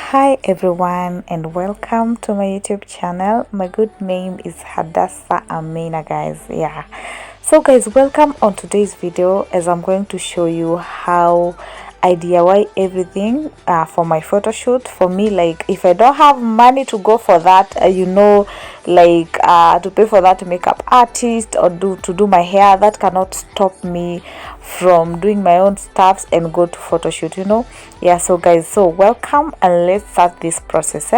Hi everyone and welcome to my YouTube channel. My good name is Hadassah Amina, guys. So guys, welcome on today's video as I'm going to show you how I DIY everything for my photo shoot. For me, like if I don't have money to go for that, to pay for that makeup artist or to do my hair, that cannot stop me from doing my own stuffs and go to photo shoot, so guys, so welcome and let's start this process.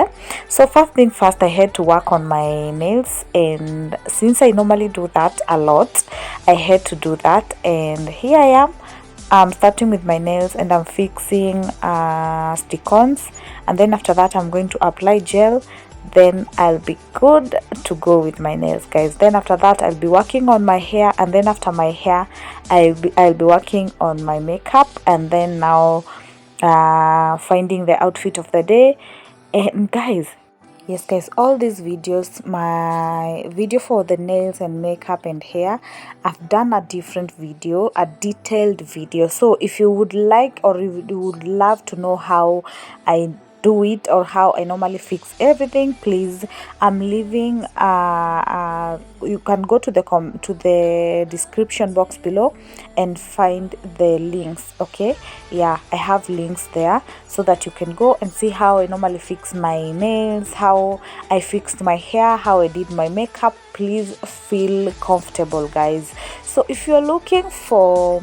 So first thing first, I had to work on my nails, and since I normally do that a lot, I had to do that. And here I am. I'm starting with my nails and I'm fixing stick-ons, and then after that I'm going to apply gel. Then I'll be good to go with my nails, guys. Then after that I'll be working on my hair, and then after my hair I'll be working on my makeup, and then now finding the outfit of the day. And guys, yes guys, all these videos, my video for the nails and makeup and hair, I've done a different video, a detailed video. So if you would like or you would love to know how I do it or how I normally fix everything, please, I'm leaving you can go to the description box below and find the links. Okay, I have links there so that you can go and see how I normally fix my nails, how I fixed my hair, how I did my makeup. Please feel comfortable, guys. So if you're looking for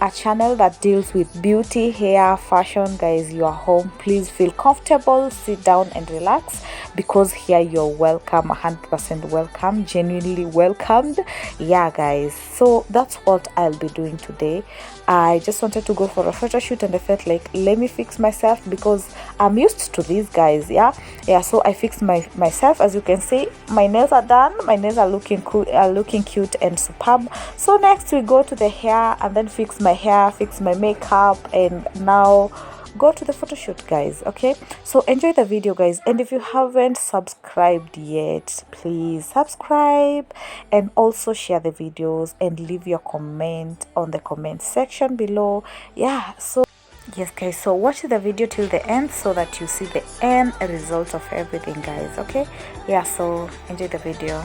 a channel that deals with beauty, hair, fashion, guys, you are home. Please feel comfortable, sit down and relax, because here you're welcome, 100% welcome, genuinely welcomed. Guys, so that's what I'll be doing today. I just wanted to go for a photo shoot and I felt like, let me fix myself because I'm used to these guys. So I fixed myself. As you can see, my nails are done. My nails are looking cool, looking cute and superb. So next we go to the hair and then fix my hair, fix my makeup, and now go to the photo shoot, guys. Okay, so enjoy the video, guys, and if you haven't subscribed yet, please subscribe and also share the videos and leave your comment on the comment section below. So yes guys, so watch the video till the end so that you see the end result of everything, guys. Okay, so enjoy the video.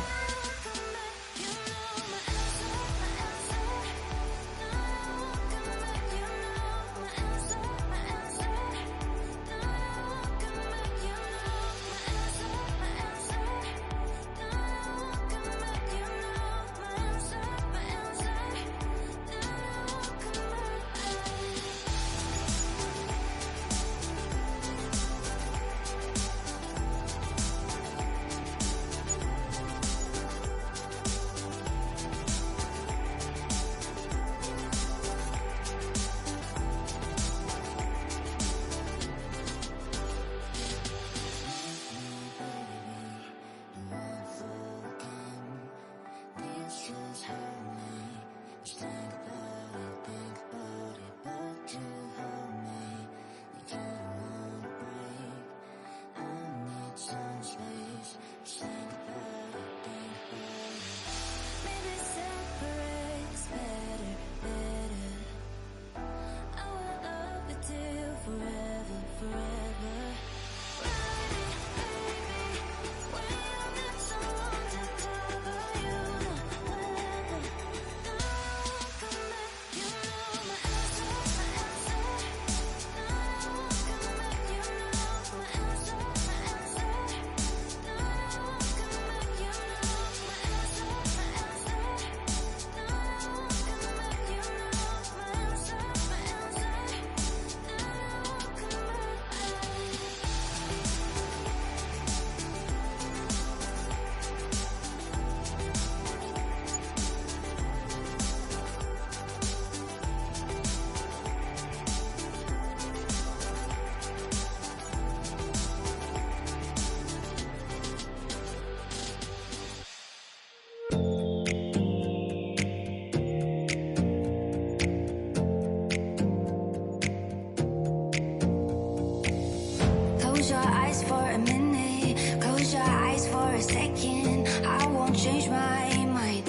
Close your eyes for a minute, close your eyes for a second. I won't change my mind.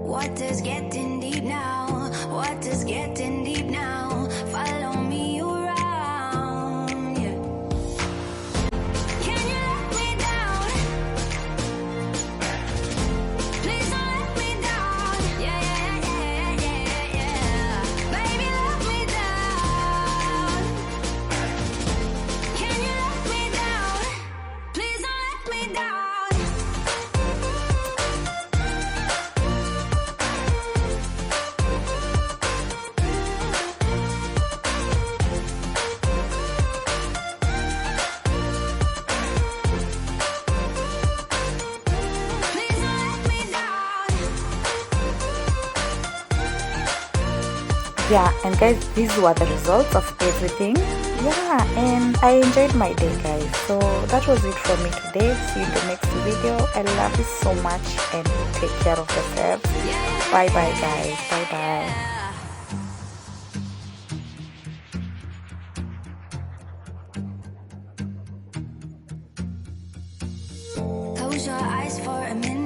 Water's getting deep now, water's getting deep now. Follow me around. yeah, and guys, these were the results of everything. Yeah, and I enjoyed my day, guys. So that was it from me today. See you in the next video. I love you so much, and take care of yourselves. Bye bye, guys. Bye bye. Close your eyes for a minute.